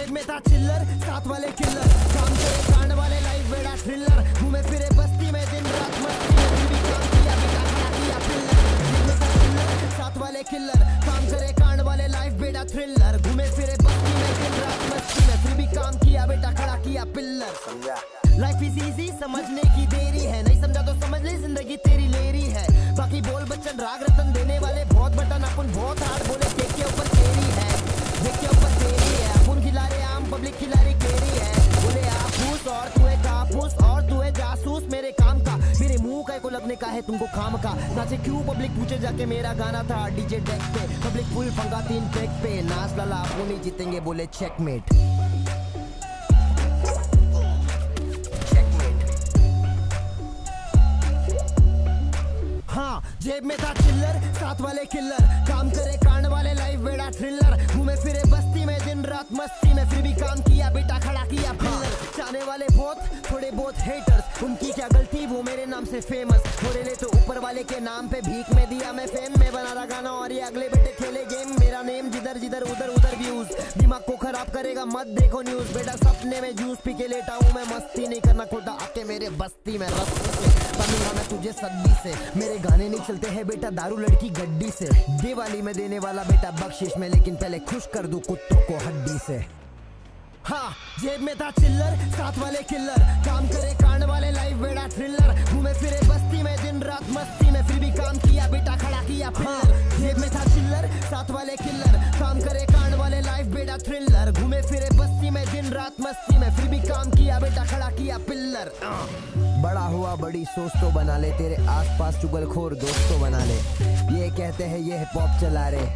जेब में था चिल्लर, साथ वाले किल्लर, काम करे कांड वाले, लाइफ बेड़ा थ्रिलर, घूमे फिरे बस्ती में दिन रात मस्ती में, फिर भी काम किया बेटा खड़ा किया पिल्लर। जेब में था चिल्लर, साथ वाले किल्लर, काम करे कांड वाले, लाइफ बेड़ा थ्रिलर, घूमे फिरे बस्ती में दिन रात मस्ती में, फिर भी काम किया बेटा खड़ा किया पिल्लर। समझा? लाइफ इज इजी, समझने की देरी है, नहीं समझा तो समझ ले जिंदगी तेरी लेरी है। बाकी बोल बच्चन राग रतन देने वाले बहुत बटन, अपन बहुत हार्ड बोले, केक के ऊपर तेरी है, देख के ऊपर तेरी है, अपन खिला रहे आम पब्लिक खिला रही केरी है। बोले आपूस और तू है कापूस और तू है जासूस मेरे काम का, मेरे मुंह का को लगने का है तुमको खाम का। नाचे क्यों पब्लिक पूछे जाके, मेरा गाना था डीजे डेक पे, पब्लिक फुल फंगा 3 ट्रैक पे, नाच लाला अपन नहीं जीतेंगे बोले चेकमेट। हाँ, जेब में था चिल्लर, साथ वाले किल्लर, काम करे कांड वाले, लाइफ बेड़ा थ्रिलर, घूमे फिरे बस्ती में दिन रात मस्ती में, फिर भी काम किया बेटा खड़ा किया पिल्लर। चाहने वाले बहुत, थोड़े बहुत हेटर्स, उनकी क्या गलती वो मेरे नाम से फेमस, थोड़े ले तो ऊपर वाले के नाम पे भीख में दिया मैं फेम में, बना रहा गाना और ये अगले बेटे खेले गेम, मेरा नेम जिधर जिधर उधर उधर व्यूज, दिमाग को खराब करेगा मत देखो न्यूज, बेटा सपने में जूस पी के लेटा हूँ मैं, मस्ती नहीं करना खुदा आके मेरे बस्ती में, रस्ती से बनूंगा मैं तुझे सद्दी से, मेरे गाने नहीं चलते हैं बेटा दारू लड़की गड्डी से, दिवाली में देने वाला बेटा बख्शिश में, लेकिन पहले खुश कर दूं कुत्तों को हड्डी से। हाँ, जेब में था चिल्लर, साथ वाले किल्लर, काम करे कांड वाले, लाइफ बेड़ा थ्रिलर, घूमे फिरे बस्ती में दिन रात मस्ती में, फिर भी काम किया बेटा खड़ा किया पिल्लर। जेब में था चिल्लर, साथ वाले किल्लर, काम करे कांड वाले, लाइफ बेड़ा थ्रिलर, घूमे फिरे बस्ती में दिन रात मस्ती में, फिर भी काम किया बेटा खड़ा किया पिल्लर। बड़ा हुआ बड़ी सोच तो बना ले, तेरे आसपास चुगलखोर दोस्त तो बना ले, ये कहते हैं ये हिप हॉप चला रहे,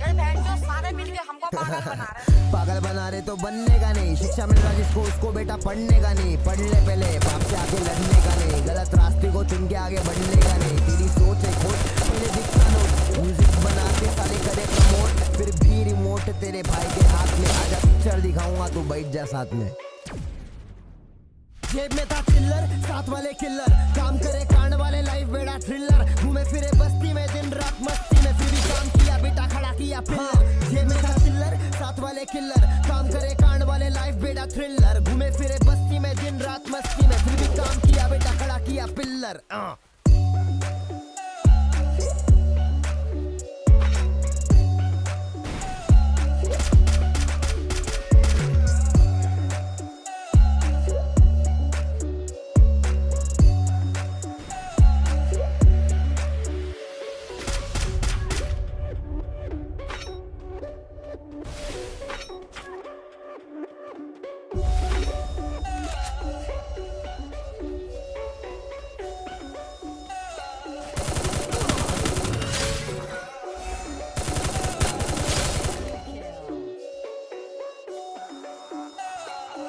सारे मिलके हमको पागल बना रहे। पागल बना रहे तो बनने का नहीं, शिक्षा मिल रहा जिसको उसको बेटा पढ़ने का नहीं, पढ़ ले पहले बाप से आके लड़ने का नहीं, गलत रास्ते को चुन के आगे बढ़ने का नहीं, तेरी सोच है खोट पहले दिखा नो, म्यूजिक बना के साले करे प्रमोट, फिर भी रिमोट तेरे भाई के हाथ में, आजा पिक्चर दिखाऊंगा तू बैठ जा साथ में। जेब में था चिल्लर, साथ वाले किल्लर, काम करे कांड वाले, लाइफ बेड़ा थ्रिलर, घूमे फिरे बस्ती में दिन रात मस्ती में, फिर भी काम किया बेटा खड़ा किया पिल्लर। जेब में था चिल्लर, साथ वाले किल्लर, काम करे कांड वाले, लाइफ बेड़ा थ्रिलर, घूमे फिरे बस्ती में दिन रात मस्ती में, फिर भी काम किया बेटा खड़ा किया पिल्लर।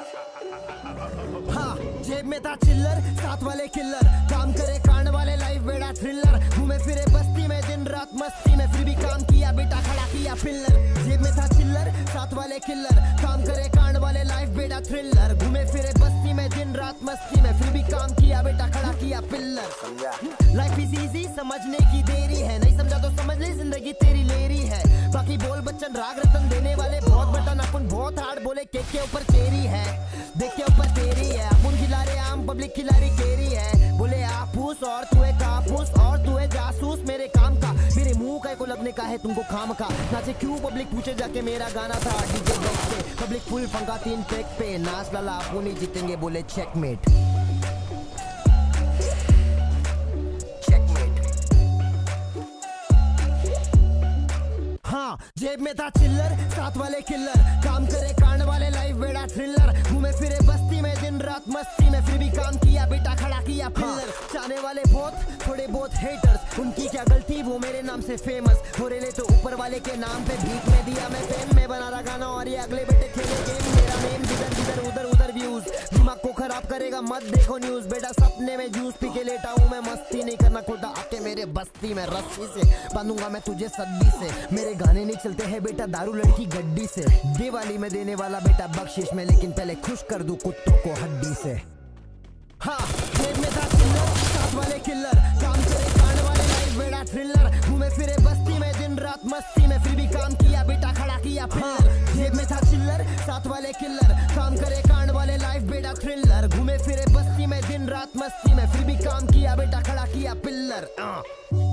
हाँ, जेब में था चिल्लर, साथ वाले किल्लर, काम करे कांड वाले, लाइफ बेड़ा थ्रिलर, घूमे फिरे बस्ती में दिन रात मस्ती में, फिर भी काम किया बेटा खड़ा किया पिल्लर। जेब में था चिल्लर, साथ वाले किल्लर, काम करे कांड वाले, लाइफ बेड़ा थ्रिलर, घूमे फिरे बस्ती में दिन रात मस्ती में, फिर भी काम किया बेटा खड़ा किया पिल्लर। लाइफ इज इजी, समझने की देरी है, नहीं समझा तो समझ ले जिंदगी तेरी लेरी है। बाकी बोल बच्चन राग रतन देने वाले बहुत बटन, अपन बहुत हार्ड बोले, केक के ऊपर चेरी है, देख के ऊपर तेरी है, अपन खिला रहे आम पब्लिक खिला रही केरी है। बोले आपूस और तू है कापूस और तू है जासूस मेरे काम का, मेरे मुंह का को लगने का है तुमको खाम का। नाचे क्यों पब्लिक पूछे जाके, मेरा गाना था डीजे डेक पे, पब्लिक फुल फंगा 3 ट्रैक पे, नाच लाला अपन नहीं जीतेंगे बोले चेकमेट। हाँ, जेब में था चिल्लर, साथ वाले किल्लर, काम करे कांड वाले, लाइफ बेड़ा थ्रिलर, घूमे फिरे बस्ती में दिन रात मस्ती में, फिर भी काम किया बेटा खड़ा किया पिल्लर। चाहने वाले बहुत, थोड़े बहुत हेटर्स, उनकी क्या गलती वो मेरे नाम से फेमस, थोड़े ले तो ऊपर वाले के नाम पे भीख में दिया मैं फेम में, बना रहा गाना और ये अगले बेटे खेले गेम, मेरा नेम जिधर जिधर उधर उधर व्यूज, दिमाग को खराब करेगा मत देखो न्यूज, बेटा सपने में जूस पी के लेटा हूँ मैं, मस्ती नहीं करना खुदा आके मेरे बस्ती में, रस्सी से बांधूंगा मैं तुझे सद्दी से, मेरे गाने नहीं चलते हैं बेटा दारू लड़की गड्डी से, दिवाली में देने वाला बेटा बख्शिश में, लेकिन पहले खुश कर दूं कुत्तों को हड्डी से। हाँ, जेब में था चिल्लर, साथ वाले किल्लर, काम करे कांड वाले, लाइफ बेड़ा थ्रिलर, घूमे फिरे बस्ती में दिन रात मस्ती में, फिर भी काम किया बेटा खड़ा किया पिल्लर। जेब में था चिल्लर, साथ साथ वाले किलर, काम करे कांड वाले लाइफ बेटा थ्रिलर, घूमे फिरे बस्ती में दिन रात मस्ती में, फिर भी काम किया बेटा खड़ा किया पिल्लर।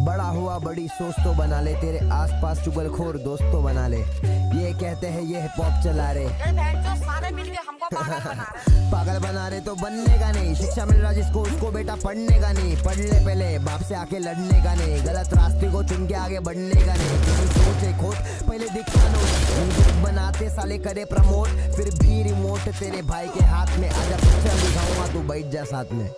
बड़ा हुआ बड़ी सोच तो बना ले, तेरे आसपास चुगलखोर दोस्त तो बना ले, ये कहते हैं ये हिप हॉप चला रहे, ये बहन जो सारे मिलके हमको पागल बना रहे हैं। पागल बना रहे तो बनने का नहीं, शिक्षा मिल रहा जिसको उसको बेटा पढ़ने का नहीं, पढ़ ले पहले बाप से आके लड़ने का नहीं, गलत रास्ते को चुन के आगे बढ़ने का नहीं, तेरी सोच एक खोट पहले दिखा नो, म्यूजिक बनाते साले करे प्रमोट, फिर भी रिमोट तेरे भाई के हाथ में, आजा पिक्चर दिखाऊंगा तू बैठ जा साथ में।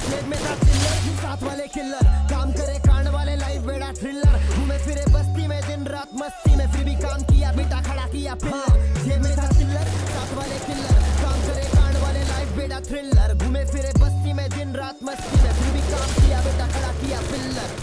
जेब में था चिल्लर, साथ वाले किलर, काम करे कांड वाले लाइफ बेड़ा थ्रिलर, घूमे फिरे बस्ती में दिन रात मस्ती में, फिर भी काम किया बेटा खड़ा किया पिल्लर। जेब में था चिल्लर, साथ वाले किलर, काम करे कांड वाले लाइफ बेड़ा थ्रिलर, घूमे फिरे बस्ती में दिन रात मस्ती में, फिर भी काम किया बेटा खड़ा किया पिल्लर।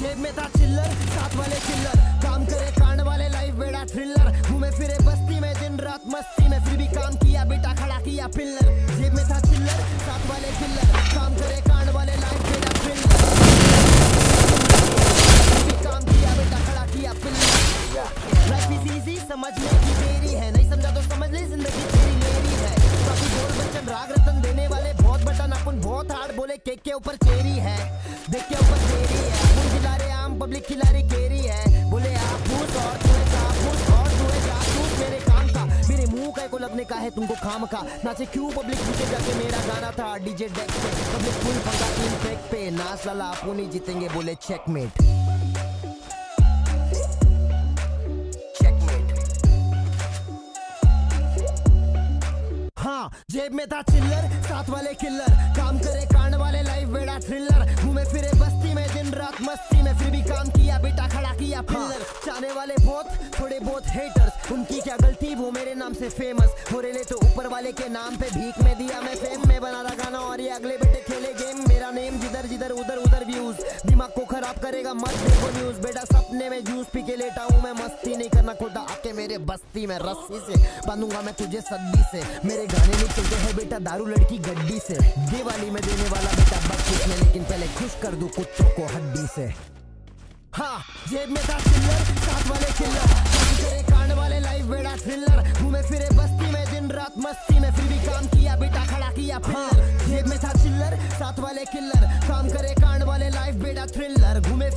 जेब में था चिल्लर, साथ वाले किलर, काम करे कांड वाले लाइफ बेड़ा थ्रिलर, घूमे फिरे बस्ती में दिन रात मस्ती में, फिर भी काम किया बेटा खड़ा किया पिल्लर। जेब में था चिल्लर, साथ वाले किलर, काम करे कांड वाले लाइफ बेड़ा थ्रिलर, फिर भी काम किया बेटा खड़ा किया पिल्लर। लाइफ इज इजी समझने की देरी है, नहीं समझा तो समझ ले जिंदगी तेरी मेरी है, काफी बोल बच्चन राग रतन देने वाले बहुत बटन, अपन बहुत हार्ड बोले केक के ऊपर चेरी है, देख के ऊपर चेरी है, पब्लिक खिलाड़ी केरी है, बोले आप भूत और तू है जासूस और तू है जासूस मेरे काम का, मेरे मुंह का को लगने का है तुमको खाम का, नाचे क्यों पब्लिक पूछे जाके मेरा गाना था डीजे डेक पे, पब्लिक फुल पंगा टीम ट्रैक पे, नाच लाला आपू नहीं जीतेंगे बोले चेकमेट। हाँ जेब में था चिल्लर, साथ वाले किलर, काम करे कांड वाले लाइफ बेड़ा थ्रिलर, घूमे फिरे बस्ती में दिन रात मस्ती में, फिर भी काम किया बेटा खड़ा किया पिल्लर। चाहने वाले बहुत थोड़े बहुत हेटर्स, उनकी क्या गलती वो मेरे नाम से फेमस हो रहे, तो ऊपर वाले के नाम पे भीख में दिया मैं फेम में, बना रहा गाना और ये अगले बेटे खेले गेम, मेरा नेम जिधर जिधर उधर उधर व्यूज, दिमाग को खराब करेगा मत देखो न्यूज, बेटा सपने में जूस पी के लेटा हूँ मैं, मस्ती नहीं करना खुदा आके मेरे बस्ती में, रस्सी से बांधूंगा मैं तुझे सद्दी से, मेरे गाने नहीं चलते हैं बेटा दारू लड़की गड्डी से, दिवाली में देने वाला बेटा बख्शिश में, लेकिन पहले खुश कर दूं कुत्तों को हड्डी से। हाँ जेब में था चिल्लर, साथ वाले किलर, काम करे कांड वाले लाइफ बेड़ा थ्रिलर, घूमे फिरे बस्ती में दिन रात मस्ती में, फिर भी काम किया बेटा खड़ा किया पिल्लर। जेब में था चिल्लर, साथ वाले किलर, काम करे कांड वाले लाइफ बेड़ा थ्रिलर, घूमे